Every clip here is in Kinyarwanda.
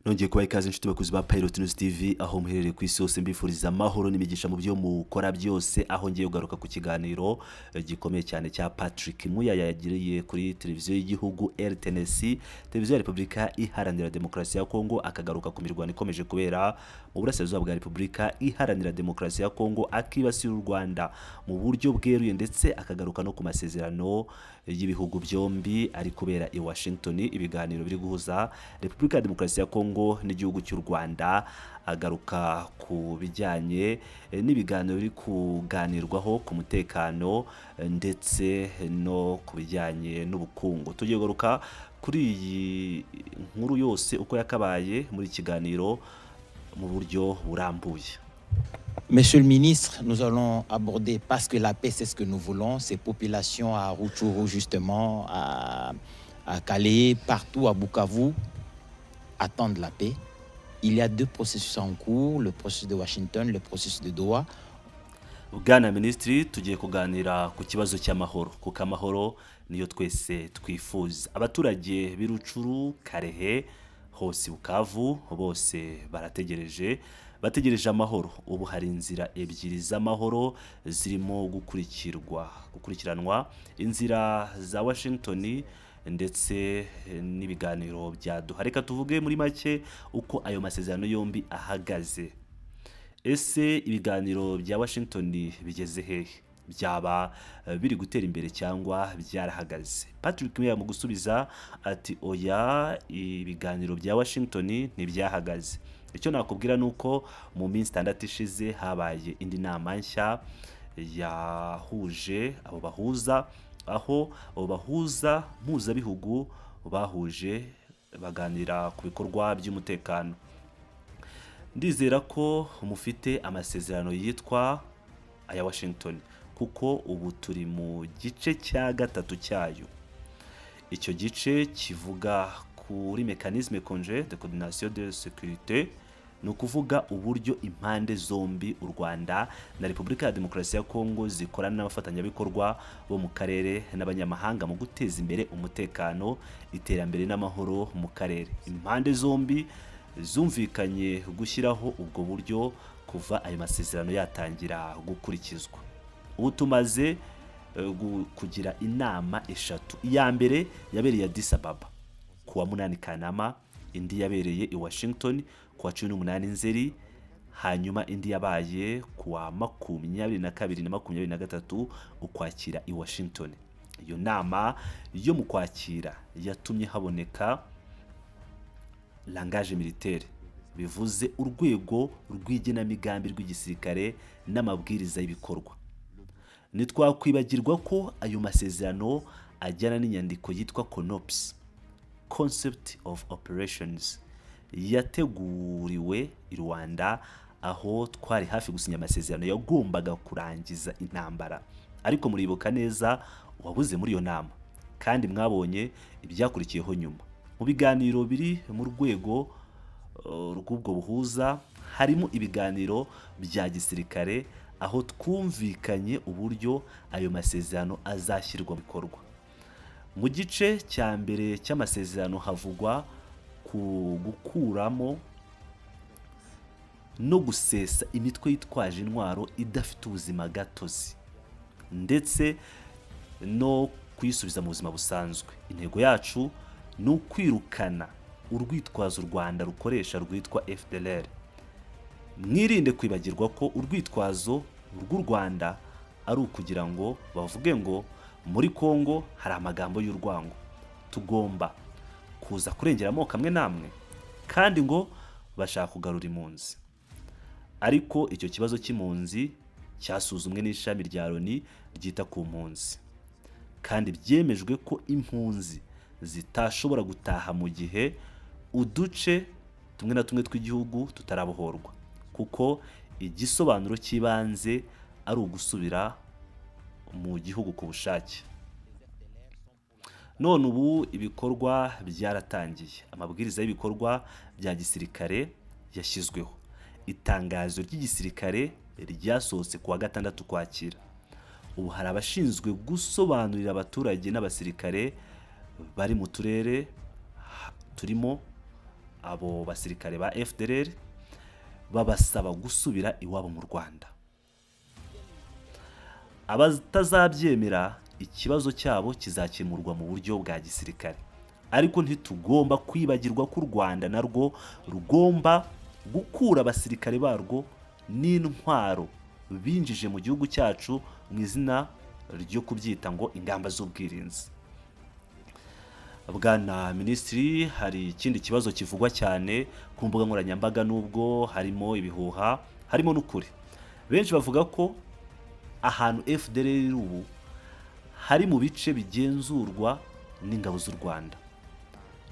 Nongeye kubaha ikaze inshuti bakuzi ba Pilot News TV aho muherereye ku isi hose mbifuriza amahoro n'imigisha mu byo mukora byose, aho ngiye kugaruka ku kiganiro gikomeye cyane cya Patrick Muyaya yagiriye kuri televiziyo y'igihugu RTNC, televiziyo ya Repubulika Iharanira Demokarasi ya Kongo, akagaruka ku mirwano ikomeje kubera mu burasirazuba bwa Repubulika Iharanira Demokarasi ya Kongo, akibasira u Rwanda mu buryo bweruye, ndetse akagaruka no ku masezerano y'ibihugu byombi ari kubera i Washington, ibiganiro biri guhuza Repubulika ya Demokarasi ya Kongo n'igihugu cy'u Rwanda. Agaruka ku bijyanye n'ibiganiro biri kuganirwaho ku mutekano ndetse no ku bijyanye n'ubukungu. Tugiye kugaruka kuri iyi nkuru yose uko yakabaye muri kiganiro mu buryo burambuye. Monsieur le ministre, nous allons aborder, parce que la paix, c'est ce que nous voulons, ces populations à Rutshuru, justement, à Calais, partout à Bukavu, attendent la paix. Il y a deux processus en cours, le processus de Washington, le processus de Doha. Bwana Minisitiri, tugiye kuganira ku kibazo cy'amahoro, kuko amahoro niyo twese twifuza. Abaturage b'i Rutshuru, Kalehe, hose Bukavu, bose bategereje amahoro. Ubu hari inzira ebyiri z'amahoro zirimo gukurikiranwa, inzira za Washington ndetse n'ibiganiro bya Doha. Reka tuvuge muri make uko ayo masezerano yombi ahagaze. Ese ibiganiro bya Washington bigeze hehe? Byaba biri gutera imbere cyangwa byarahagaze? Patrick Muyaya mu gusubiza ati oya, ibiganiro bya Washington ntibyahagaze. Icyo nakubwira nuko mu minsi 6 ishize habaye indi nama nshya yahuje abo bahuza, aho abo bahuza mpuzabihugu bahuje baganira ku bikorwa by'umutekano. Ndizera ko mufite amasezerano yitwa aya Washington, kuko ubu turi mu gice cya gatatu cyayo. Icyo gice kivuga kuri mécanisme conjoint de coordination de sécurité, ni ukuvuga uburyo impande zombi, u Rwanda na Repubulika ya Demokarasi ya Kongo, zikorana n'abafatanyabikorwa bo mu karere n'abanyamahanga mu guteza imbere umutekano, iterambere n'amahoro mu karere. Impande zombi zumvikanye gushyiraho ubwo buryo kuva ayo masezerano yatangira gukurikizwa. Ubu tumaze kugira inama eshatu. Iya mbere yabereye Addis Ababa kuwa 8 Kanama, indi yabereye i Washington kuwa 18 Nzeri, hanyuma indi yabaye kuwa 22 na 23 Ukwakira i Washington. Iyo nama yo mu Kwakira yatumye haboneka langage militaire, bivuze urwego rw'igenamigambi rw'igisirikare n'amabwiriza y'ibikorwa. Nitwakwibagirwa ko ayo masezerano ajyana n'inyandiko yitwa CONOPS, Concept of Operations, yateguriwe i Rwanda, aho twari hafi gusinya amasezerano yagombaga kurangiza intambara. Ariko muribuka neza wabuze muri iyo nama, kandi mwabonye ibyakurikiyeho nyuma. Mu biganiro biri mu rwego rw'ubwo buhuza harimo ibiganiro bya gisirikare, aho twumvikanye uburyo ayo masezerano azashyirwa mu bikorwa. Mu gice cya mbere cy'amasezerano havugwa ku gukuramo no gusesa imitwe yitwaje intwaro idafite ubuzima gatozi, ndetse no kuyisubiza mu buzima busanzwe. Intego yacu ni ukwirukana urwitwazo u Rwanda rukoresha rwitwa FDLR. Mwirinde kwibagirwa ko urwitwazo rw'u Rwanda ari ukugira ngo bavuge ngo muri Kongo hari amagambo y'urwango, tugomba kuza kurengera amoko amwe namwe, kandi ngo bashaka kugarura impunzi. Ariko icyo kibazo cy'impunzi cyasuzumwe n'ishami rya Loni ryita ku mpunzi, kandi byemejwe ko impunzi zitashobora gutaha mu gihe uduce tumwe na tumwe tw'igihugu tutarabohorwa, kuko igisobanuro cy'ibanze ari ugusubira mu gihugu ku bushake. None ubu ibikorwa byaratangiye, amabwiriza y'ibikorwa bya gisirikare yashyizweho. Itangazo ry'igisirikare ryasohotse kuwa 6 Ukwakira. Ubu hari abashinzwe gusobanurira abaturage n'abasirikare bari mu turere turimo abo basirikare ba FDLR babasaba gusubira iwabo mu Rwanda. Abatazabyemera ikibazo cyabo kizakemurwa mu buryo bwa gisirikare, ariko ntitugomba kwibagirwa ko u Rwanda narwo rugomba gukura abasirikare barwo n'intwaro binjije mu gihugu cyacu mu izina ryo kubyita ngo ingamba z'ubwirinzi. Bwana Minisitiri, hari ikindi kibazo kivugwa cyane ku mbuga nkoranyambaga, nubwo harimo ibihuha harimo n'ukuri. Benshi bavuga ko ahantu FDLR ubu hari mu bice bigenzurwa n'ingabo z'u Rwanda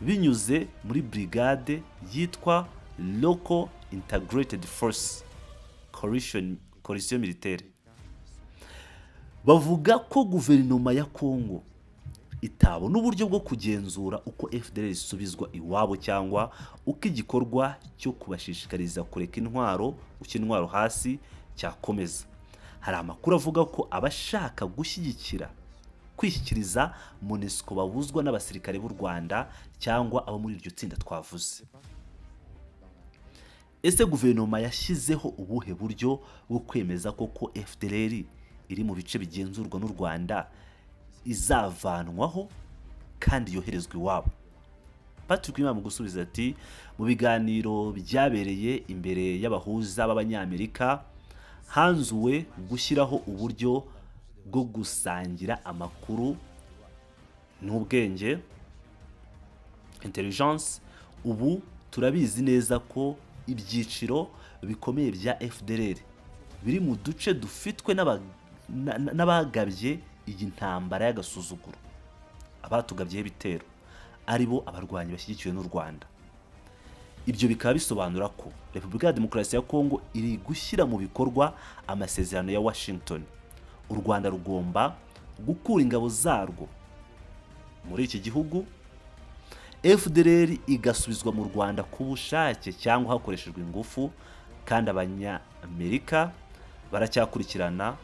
binyuze muri brigade yitwa Local Integrated Force Coalition Militaire. Bavuga ko guverinoma ya Kongo itabona uburyo bwo kugenzura uko FDLR isubizwa iwabo cyangwa uko igikorwa cyo kubashishikariza kureka intwaro, gushyira intwaro hasi cyakomeza. Hari amakuru avuga ko abashaka kwishyikiriza MONUSCO babuzwa n'abasirikare b'u Rwanda cyangwa abo muri iryo tsinda twavuze. Ese guverinoma yashyizeho ubuhe buryo bwo kwemeza koko FDLR iri mu bice bigenzurwa n'u Rwanda izavanwaho kandi yoherezwa iwabo? Patrick Imana mu gusubiza ati, mu biganiro byabereye imbere y'abahuza b'Abanyamerika hanzuwe gushyiraho uburyo bwo gusangira amakuru n'ubwenge, intelligence. Ubu turabizi neza ko ibyiciro bikomeye bya FDLR biri mu duce dufitwe n'abagabye iyi ntambara y'agasuzuguro, abatugabyeho ibitero aribo abarwanyi bashyigikiwe n'u Rwanda. Ibyo bikaba bisobanura ko Repubulika ya Demokarasi ya Kongo iri gushyira mu bikorwa amasezerano ya Washington. U Rwanda rugomba gukura ingabo zarwo muri iki gihugu, FDLR igasubizwa mu Rwanda ku bushake cyangwa hakoreshejwe ingufu, kandi Abanyamerika baracyakurikirana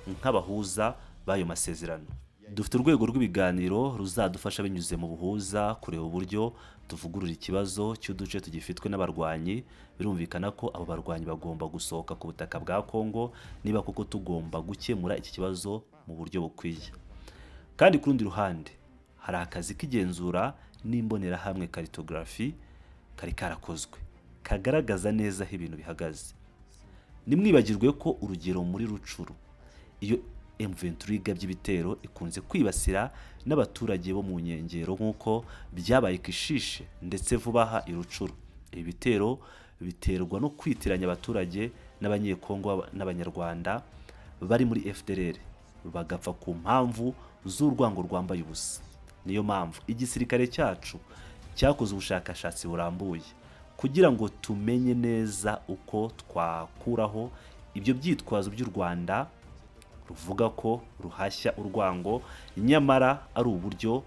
nk'abahuza b'ayo masezerano. Dufite urwego rw'ibiganiro ruzadufasha binyuze mu buhuza kureba uburyo tuvugurura ikibazo cy'uduce tugifitwe n'abarwanyi. Birumvikana ko abo barwanyi bagomba gusohoka ku butaka bwa Kongo niba koko tugomba gukemura iki kibazo mu buryo bukwiye. Kandi ku rundi ruhande hari akazi k'igenzura n'imbonerahamwe cartography kari karakozwe kagaragaza neza aho ibintu bihagaze. Nimwibagirwe ko urugero muri Rucuru, iyo M23 igabye ibitero ikunze kwibasira n'abaturage bo mu nkengero nk'uko byabaye Kishishe ndetse vuba aha i Rucuru. Ibi bitero biterwa no kwitiranya abaturage n'Abanyekongo n'Abanyarwanda bari muri FDLR, bagapfa ku mpamvu z'urwango rwambaye ubusa. Niyo mpamvu igisirikare cyacu cyakoze ubushakashatsi burambuye kugira ngo tumenye neza uko twakuraho ibyo byitwazo by'u Rwanda ruvuga ko ruhashya urwango, nyamara ari uburyo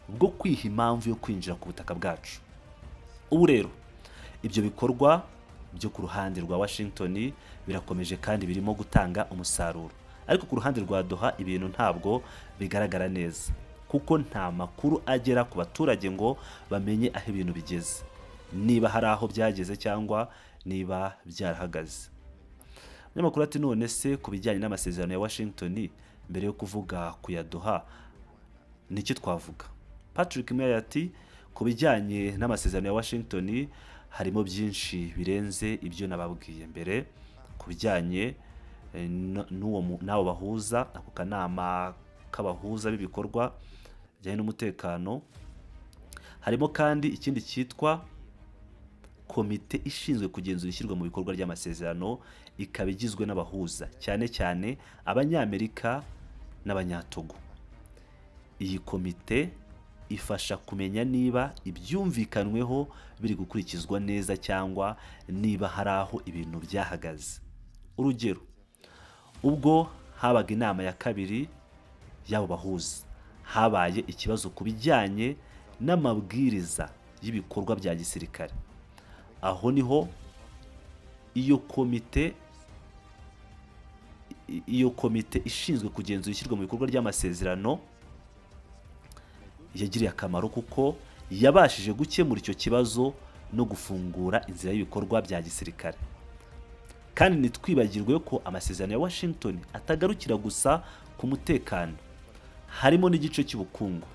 bwo kwiha impamvu yo kwinjira ku butaka bwacu. Ubu rero ibyo bikorwa byo ku ruhande rwa Washington birakomeje kandi birimo gutanga umusaruro, ariko ku ruhande rwa Doha ibintu ntabwo bigaragara neza, kuko nta makuru agera ku baturage ngo bamenye aho ibintu bigeze, niba hari aho byageze cyangwa niba byarahagaze. Umunyamakuru ati, none se ku bijyanye n'amasezerano ya Washington, mbere yo kuvuga ku ya Doha nicyo twavuga? Patrick Meyer ati, ku bijyanye n'amasezerano ya Washington harimo byinshi birenze ibyo nababwiye mbere. Ku bijyanye n'abo bahuza, ako kanama k'abahuza b'ibikorwa bijyanye n'umutekano, harimo kandi ikindi cyitwa komite ishinzwe kugenzura ishyirwa mu bikorwa ry'amasezerano, ikaba igizwe n'abahuza cyane cyane Abanyamerika n'Abanyatogo. Iyi komite ifasha kumenya niba ibyumvikanweho biri gukurikizwa neza cyangwa niba hari aho ibintu byahagaze. Urugero, ubwo habaga inama ya kabiri y'abo bahuza, habaye ikibazo ku bijyanye n'amabwiriza y'ibikorwa bya gisirikare. Aho niho iyo komite ishinzwe kugenzura ishyirwa mu bikorwa ry'amasezerano yagiriye akamaro, kuko yabashije gukemura icyo kibazo no gufungura inzira y'ibikorwa bya gisirikare. Kandi ntitwibagirwe ko amasezerano ya Washington atagarukira gusa ku mutekano, harimo n'igice cy'ubukungu.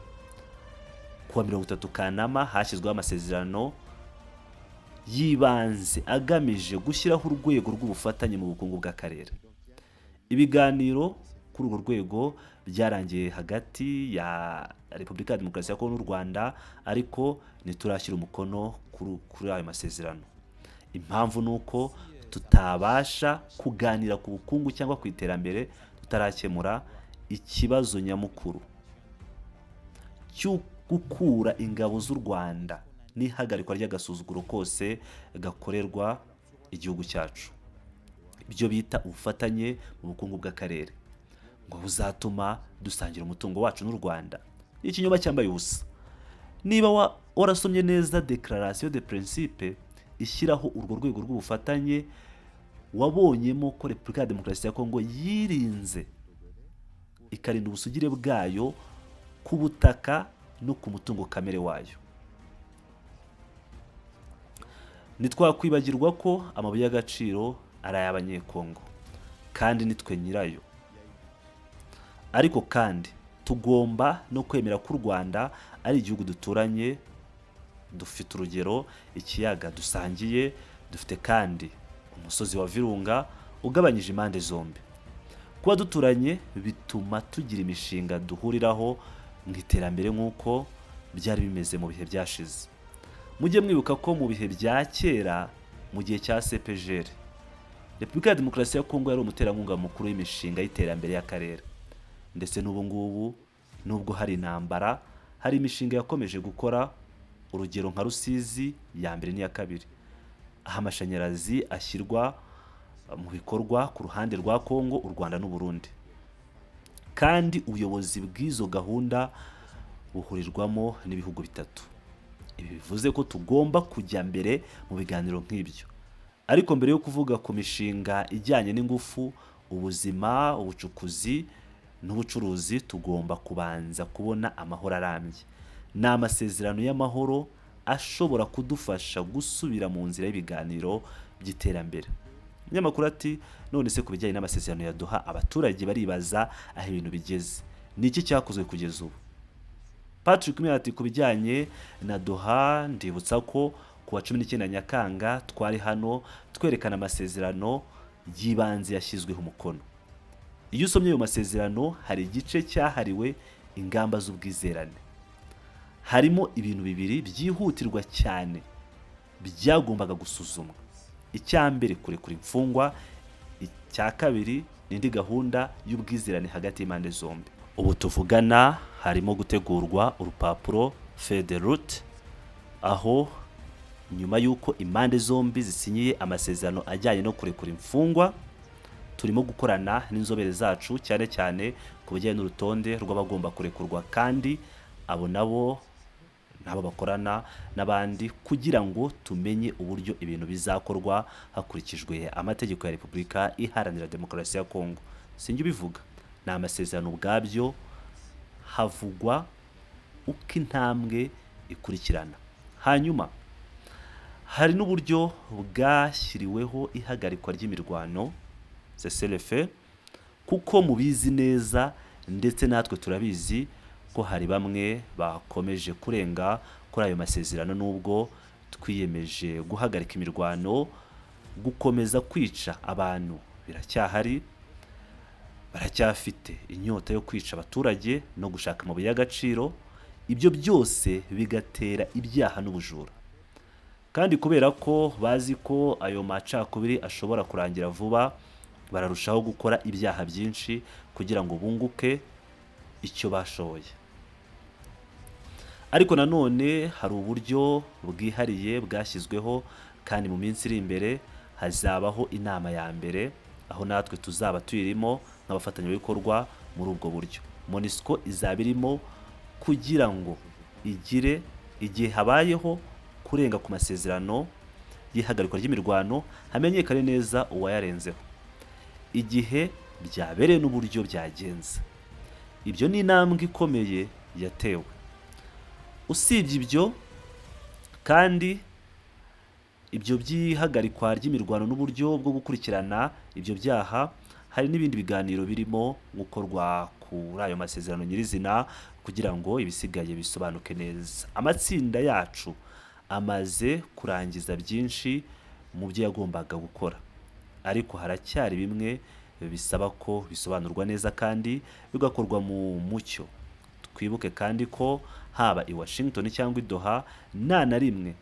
Kuwa 30 Kanama hashyizweho amasezerano yibanze agamije gushyiraho urwego rw'ubufatanye mu bukungu bw'akarere. Ibiganiro kuri urwo rwego byarangiye hagati ya Repubulika ya Demokarasi ya Kongo n'u Rwanda, ariko ntiturashyira umukono kuri ayo masezerano. Impamvu ni uko tutabasha kuganira ku bukungu cyangwa ku iterambere tutarakemura ikibazo nyamukuru cyo gukura ingabo z'u Rwanda n'ihagarikwa ry'agasuzuguro kose gakorerwa igihugu cyacu. Ibyo bita ubufatanye mu bukungu bw'akarere ngo buzatuma dusangira umutungo wacu n'u Rwanda. Ikinyoma cyambaye ubusa. Niba warasomye neza Declaration de Principe ishyiraho urwo rwego rw'ubufatanye, wabonyemo ko Repubulika ya Demokarasi ya Kongo yirinze ikarinda ubusugire bwayo ku butaka no ku mutungo kamere wayo. Ntitwakwibagirwa ko amabuye y'agaciro ari ay'Abanyekongo kandi nitwe nyirayo. Ariko kandi tugomba no kwemera ko u Rwanda ari igihugu duturanye, dufite urugero ikiyaga dusangiye, dufite kandi umusozi wa Virunga ugabanyije impande zombi. Kuba duturanye bituma tugira imishinga duhuriraho mu iterambere nk'uko byari bimeze mu bihe byashize. Mujye mwibuka ko mu bihe bya kera, mu gihe cya CPGL, Repubulika ya Demokarasi ya Kongo yari umuterankunga mukuru w'imishinga y'iterambere y'akarere. Ndetse n'ubu ngubu nubwo hari intambara, hari imishinga yakomeje gukora, urugero nka Rusizi ya mbere n'iya kabiri, aho amashanyarazi ashyirwa mu bikorwa ku ruhande rwa Kongo, u Rwanda n'u Burundi. Kandi ubuyobozi bw'izo gahunda buhurirwamo n'ibihugu bitatu. Ibi bivuze ko tugomba kujya mbere mu biganiro nk'ibyo. Ariko mbere yo kuvuga ku mishinga ijyanye n'ingufu, ubuzima, ubucukuzi n'ubucuruzi, tugomba kubanza kubona amahoro arambye. Ni amasezerano y'amahoro ashobora kudufasha gusubira mu nzira y'ibiganiro by'iterambere. Umunyamakuru ati, none se ku bijyanye n'amasezerano ya Doha, abaturage baribaza aho ibintu bigeze. Ni iki cyakozwe kugeza ubu? Patrick Muyaya ati, ku bijyanye na Doha, ndibutsa ko kuwa 19 Nyakanga twari hano twerekana amasezerano y'ibanze yashyizweho umukono. Iyo usomye ayo masezerano, hari igice cyahariwe ingamba z'ubwizerane. Harimo ibintu bibiri byihutirwa cyane byagombaga gusuzumwa. Icya mbere, kurekura imfungwa. Icya kabiri, n'indi gahunda y'ubwizerane hagati y'impande zombi. Ubu tuvugana harimo gutegurwa urupapuro feuille de route, aho nyuma y'uko impande zombi zisinyiye amasezerano ajyanye no kurekura imfungwa, turimo gukorana n'inzobere zacu cyane cyane ku bijyanye n'urutonde rw'abagomba kurekurwa, kandi abo nabo bakorana n'abandi kugira ngo tumenye uburyo ibintu bizakorwa hakurikijwe amategeko ya Repubulika Iharanira Demokarasi ya Kongo. Sinjye ubivuga, ni amasezerano ubwabyo, havugwa uko intambwe ikurikirana. Hanyuma hari n'uburyo bwashyiriweho ihagarikwa ry'imirwano, cessez-le-feu, kuko mubizi neza ndetse natwe turabizi ko hari bamwe bakomeje kurenga kuri ayo masezerano. Nubwo twiyemeje guhagarika imirwano, gukomeza kwica abantu biracyahari. Baracyafite inyota yo kwica abaturage no gushaka amabuye y'agaciro. Ibyo byose bigatera ibyaha n'ubujura. Kandi kubera ko bazi ko ayo macakubiri ashobora kurangira vuba, bararushaho gukora ibyaha byinshi kugira ngo bunguke icyo bashoboye. Ariko nanone hari uburyo bwihariye bwashyizweho, kandi mu minsi iri imbere hazabaho inama ya mbere, aho natwe tuzaba tuyirimo nk'abafatanyabikorwa muri ubwo buryo. MONUSCO izaba irimo kugira ngo igire igihe habayeho kurenga ku masezerano y'ihagarikwa ry'imirwano, hamenyekane neza uwayarenzeho, igihe byabereye n'uburyo byagenze. Ibyo ni intambwe ikomeye yatewe. Usibye ibyo kandi ibyo by'ihagarikwa ry'imirwano n'uburyo bwo gukurikirana ibyo byaha, hari n'ibindi biganiro birimo gukorwa kuri ayo masezerano nyirizina kugira ngo ibisigaye bisobanuke neza. Amatsinda yacu amaze kurangiza byinshi mu byo yagombaga gukora, ariko haracyari bimwe bisaba ko bisobanurwa neza kandi bigakorwa mu mucyo. Twibuke kandi ko haba i Washington cyangwa i Doha, nta na rimwe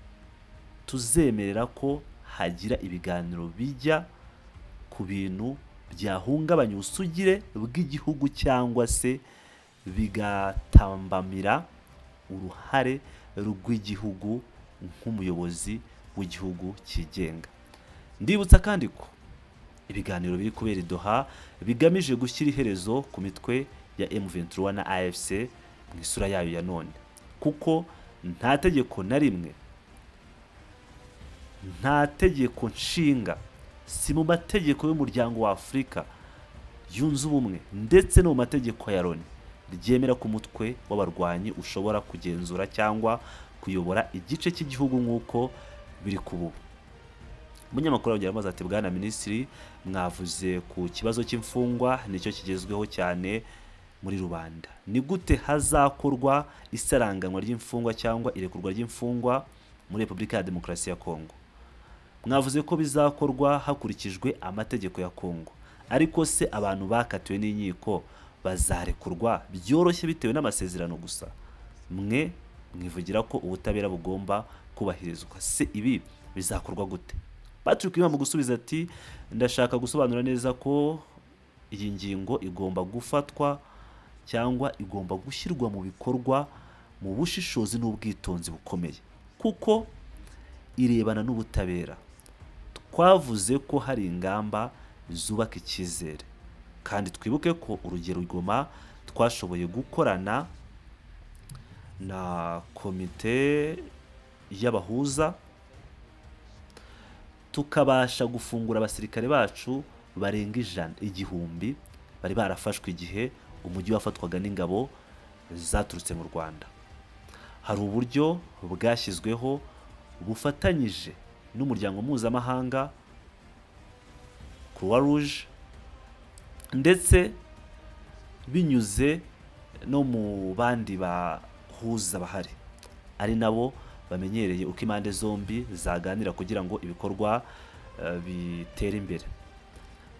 tuzemerera ko hagira ibiganiro bijya ku bintu byahungabanya ubusugire bw'igihugu cyangwa se bigatambamira uruhare rw'igihugu nk'umuyobozi w'igihugu cyigenga. Ndibutsa kandi ko ibiganiro biri kubera i Doha bigamije gushyira iherezo ku mitwe ya M23 na AFC mu isura yayo ya none, kuko nta tegeko na rimwe, nta tegeko nshinga, si mu mategeko y'umuryango wa Afurika yunze ubumwe ndetse no mu mategeko ya Loni ryemera ko umutwe w'abarwanyi ushobora kugenzura cyangwa kuyobora igice cy'igihugu nk'uko biri kubu. Umunyamakuru yongera amaze ati, bwana minisitiri, mwavuze ku kibazo cy'imfungwa, nicyo kigezweho cyane muri rubanda. Ni gute hazakorwa isaranganwa ry'imfungwa cyangwa irekurwa ry'imfungwa muri Repubulika ya Demokarasi ya Kongo? Mwavuze ko bizakorwa hakurikijwe amategeko ya Kongo, ariko se abantu bakatiwe n'inkiko bazarekurwa byoroshye bitewe n'amasezerano gusa? Mwe mwivugira ko ubutabera bugomba kubahirizwa, se ibi bizakorwa gute? Patrick mu gusubiza ati, ndashaka gusobanura neza ko iyi ngingo igomba gufatwa cyangwa igomba gushyirwa mu bikorwa mu bushishozi n'ubwitonzi bukomeye, kuko irebana n'ubutabera. Twavuze ko hari ingamba zubaka icyizere, kandi twibuke ko urugero Goma twashoboye gukorana na komite y'abahuza tukabasha gufungura abasirikare bacu barenga 100,000 bari barafashwe igihe umujyi wafatwaga n'ingabo zaturutse mu Rwanda. Hari uburyo bwashyizweho bufatanyije n'umuryango mpuzamahanga Croix Rouge, ndetse binyuze no mu bandi bahuza bahari, ari nabo bamenyereye uko impande zombi zaganira kugira ngo ibikorwa bitere imbere.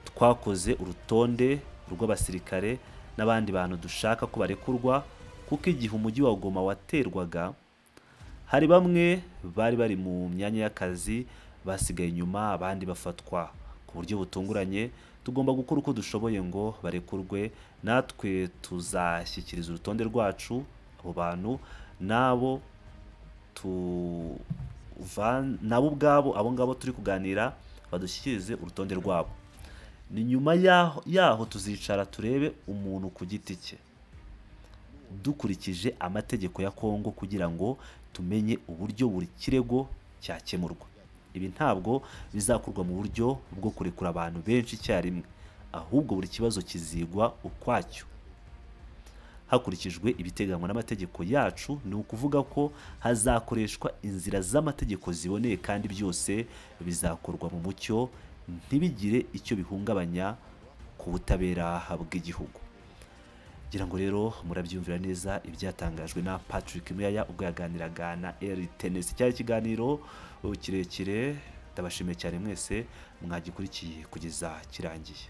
Twakoze urutonde rw'abasirikare n'abandi bantu dushaka ko barekurwa, kuko igihe umujyi wa Goma waterwaga hari bamwe bari bari mu myanya y'akazi basigaye inyuma, abandi bafatwa ku buryo butunguranye. Tugomba gukora uko dushoboye ngo barekurwe. Natwe tuzashyikiriza urutonde rwacu abo bantu, nabo ubwabo abo ngabo turi kuganira badushyikirize urutonde rwabo. Ni nyuma yaho tuzicara turebe umuntu ku giti cye dukurikije amategeko ya Kongo kugira ngo tumenye uburyo buri kirego cyakemurwa. Ibi ntabwo bizakorwa mu buryo bwo kurekura abantu benshi icyarimwe, ahubwo buri kibazo kizigwa ukwacyo hakurikijwe ibiteganywa n'amategeko yacu. Ni ukuvuga ko hazakoreshwa inzira z'amategeko ziboneye, kandi byose bizakorwa mu mucyo, ntibigire icyo bihungabanya ku butabera bw'igihugu. Ngira ngo rero murabyumvira neza ibyatangajwe na Patrick Muyaya ubwo yaganiraga na RTNS. Cyari ikiganiro kirekire, ndabashimiye cyane mwese mwagikurikiye kugeza kirangiye.